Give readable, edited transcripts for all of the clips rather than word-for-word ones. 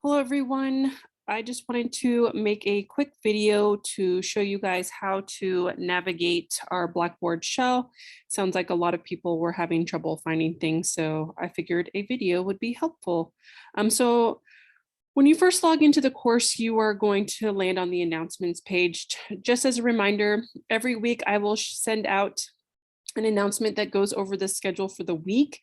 Hello, everyone. I just wanted to make a quick video to show you guys how to navigate our Blackboard shell. Sounds like a lot of people were having trouble finding things, so I figured a video would be helpful. So when you first log into the course, you are going to land on the announcements page. Just as a reminder, every week I will send out an announcement that goes over the schedule for the week.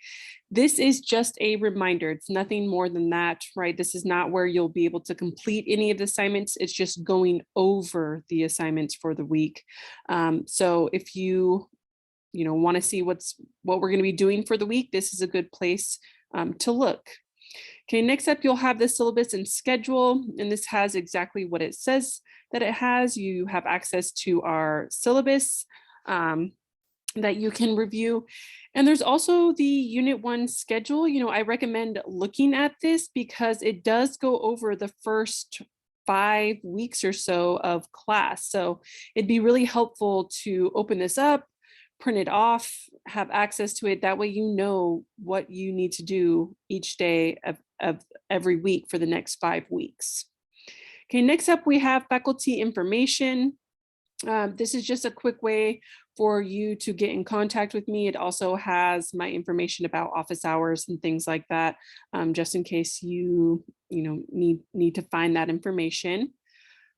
This is just a reminder. It's nothing more than that, right? This is not where you'll be able to complete any of the assignments. It's just going over the assignments for the week. So if you want to see what we're going to be doing for the week, this is a good place to look. Okay, next up, you'll have the syllabus and schedule, and this has exactly what it says that it has. You have access to our syllabus that you can review. And there's also the Unit 1 schedule. I recommend looking at this because it does go over the first 5 weeks or so of class. So it'd be really helpful to open this up, print it off, have access to it. That way you know what you need to do each day of every week for the next 5 weeks. Okay, next up we have faculty information. This is just a quick way for you to get in contact with me. It also has my information about office hours and things like that, just in case you need to find that information.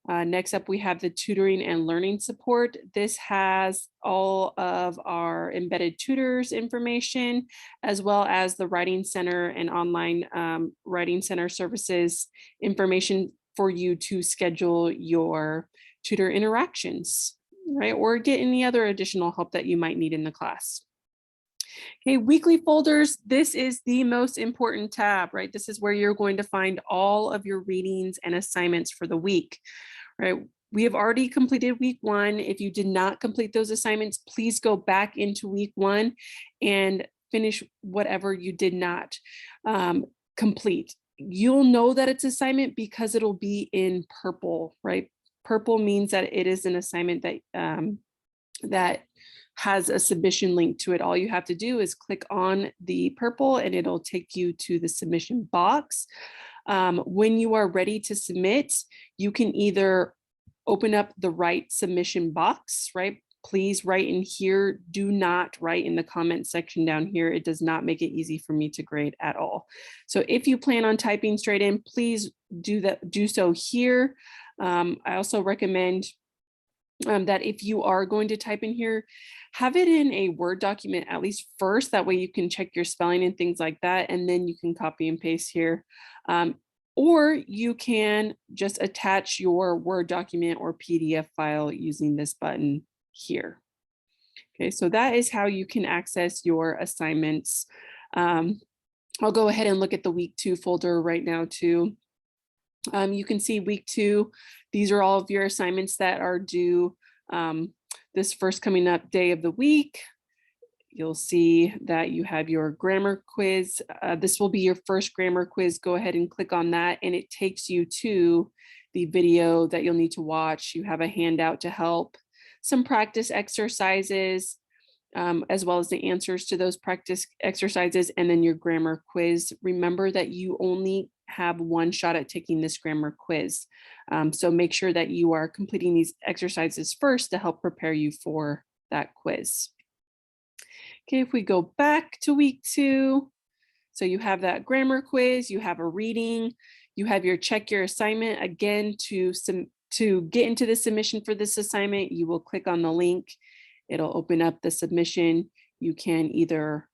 Next up, we have the tutoring and learning support. This has all of our embedded tutors information, as well as the Writing Center and online Writing Center services information for you to schedule your tutor interactions, right? Or get any other additional help that you might need in the class. Okay, weekly folders, this is the most important tab, right? This is where you're going to find all of your readings and assignments for the week, right? We have already completed week 1. If you did not complete those assignments, please go back into week 1 and finish whatever you did not complete. You'll know that it's assignment because it'll be in purple, right? Purple means that it is an assignment that has a submission link to it. All you have to do is click on the purple and it'll take you to the submission box. When you are ready to submit, you can either open up the right submission box, right? Please write in here. Do not write in the comment section down here. It does not make it easy for me to grade at all. So if you plan on typing straight in, please do so here. I also recommend that if you are going to type in here, have it in a Word document at least first. That way you can check your spelling and things like that, and then you can copy and paste here. Or you can just attach your Word document or PDF file using this button here. Okay, so that is how you can access your assignments. I'll go ahead and look at the week 2 folder right now too. You can see week 2, these are all of your assignments that are due this first coming up day of the week. You'll see that you have your grammar quiz. This will be your first grammar quiz. Go ahead and click on that and it takes you to the video that you'll need to watch. You have a handout to help, some practice exercises, as well as the answers to those practice exercises, and then your grammar quiz. Remember that you only have one shot at taking this grammar quiz. So make sure that you are completing these exercises first to help prepare you for that quiz. Okay, if we go back to week 2, so you have that grammar quiz, you have a reading, you have your check your assignment. Again, to get into the submission for this assignment, you will click on the link. It'll open up the submission. You can either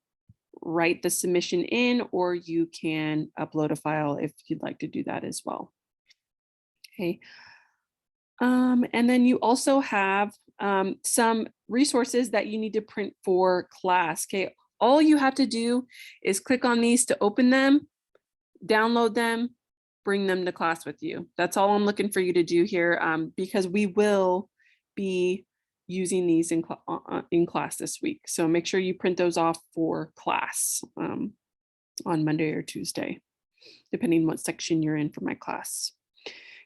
write the submission in or you can upload a file if you'd like to do that as well. Okay. And then you also have some resources that you need to print for class. Okay. All you have to do is click on these to open them, download them, bring them to class with you. That's all I'm looking for you to do here, because we will be using these in class this week. So make sure you print those off for class on Monday or Tuesday, depending what section you're in for my class.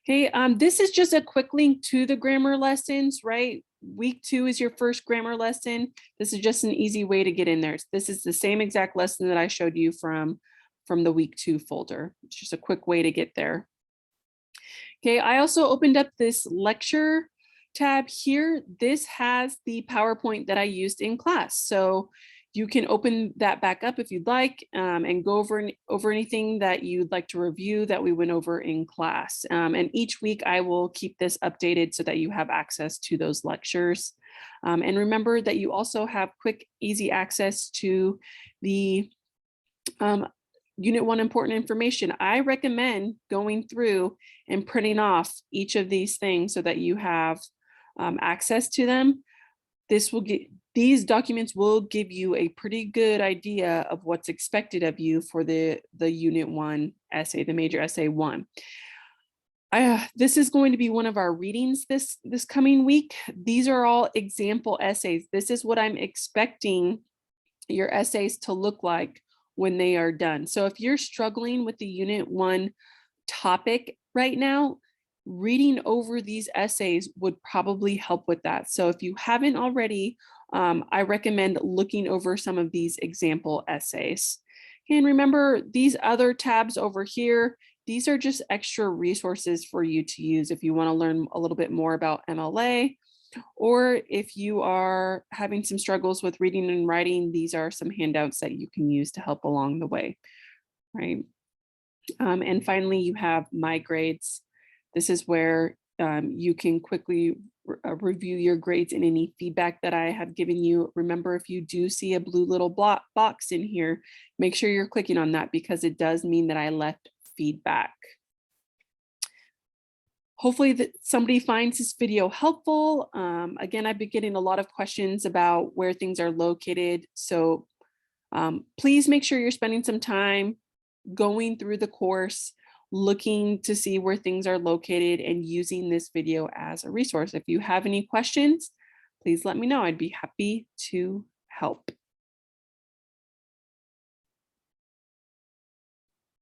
Okay, this is just a quick link to the grammar lessons, right? Week 2 is your first grammar lesson. This is just an easy way to get in there. This is the same exact lesson that I showed you from the week 2 folder. It's just a quick way to get there. Okay, I also opened up this lecture tab here. This has the PowerPoint that I used in class. So you can open that back up if you'd like, and go over anything that you'd like to review that we went over in class. And each week I will keep this updated so that you have access to those lectures. And remember that you also have quick, easy access to the um, Unit 1 important information. I recommend going through and printing off each of these things so that you have access to them. These documents will give you a pretty good idea of what's expected of you for the Unit 1 essay, the major essay 1. This is going to be one of our readings this coming week. These are all example essays. This is what I'm expecting your essays to look like when they are done. So if you're struggling with the Unit 1 topic right now, reading over these essays would probably help with that. So if you haven't already, I recommend looking over some of these example essays. And remember, these other tabs over here, these are just extra resources for you to use if you want to learn a little bit more about MLA, or if you are having some struggles with reading and writing, these are some handouts that you can use to help along the way, right? And finally, you have My Grades. This is where you can quickly review your grades and any feedback that I have given you. Remember, if you do see a blue little box in here, make sure you're clicking on that because it does mean that I left feedback. Hopefully that somebody finds this video helpful. Again, I've been getting a lot of questions about where things are located. So please make sure you're spending some time going through the course, looking to see where things are located and using this video as a resource. If you have any questions, please let me know. I'd be happy to help.